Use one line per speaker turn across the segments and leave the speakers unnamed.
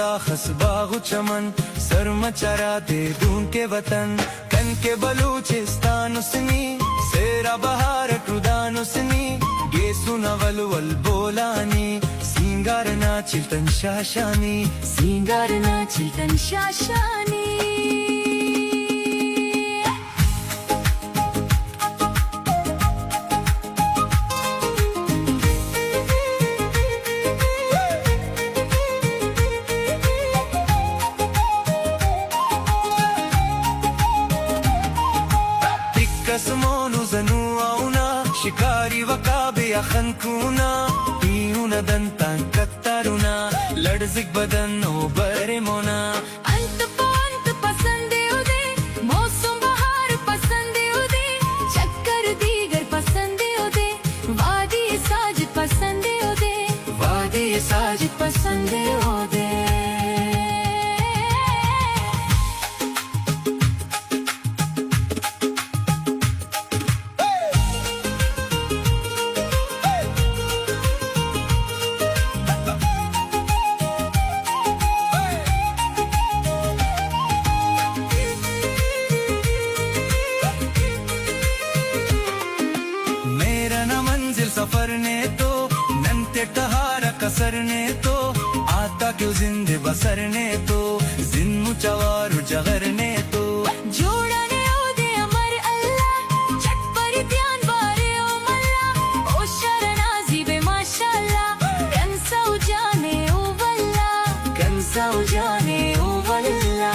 खुदा खसबागु चमन सर मचरा दे दून के वतन कन के बलूचिस्तान उसनी सेरा बहार टुदान उसनी गे सुनवल वल बोलानी सिंगारना चिल्तन शाशानी
सिंगारना चिल्तन शाशानी
कसमोनु जनु आउना शिकारी वकाबे अखनकुना पीउना दंतान कत्तारुना लड़जिक बदन ओ बरे मोना
अंत पसंदे उदे मौसम बहार पसंदे उदे चक्कर दीगर पसंदे उदे वादी साजिद पसंदे उदे
वादी
साजिद पसंदे उदे
सफर ने तो नंते टहारा कसर ने तो आता क्यों जिंदे बसर ने तो जिन्नु चवारु जगर ने तो
जोड़ा ने ओदे अमर अल्लाह चट पर ध्यान बारे ओ मल्ला ओ शरनाजी बे माशाअल्लाह कंसा जाने ओ वल्ला कंसा जाने ओ वल्ला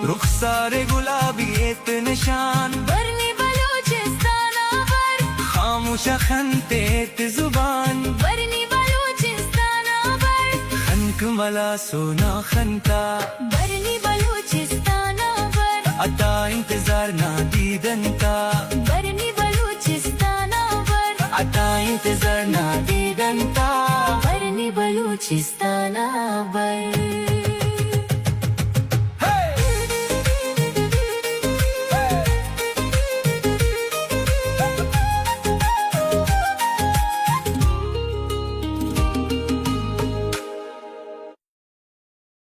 रुखसारे गुलाबी एत निशान
बरनी बलूचिस्तान आवर
खामोश खनते एत जुबान
बरनी बलूचिस्तान आवर
खनक मला सोना खनता
बरनी बलूचिस्तान आवर
अता इंतजार ना दीदन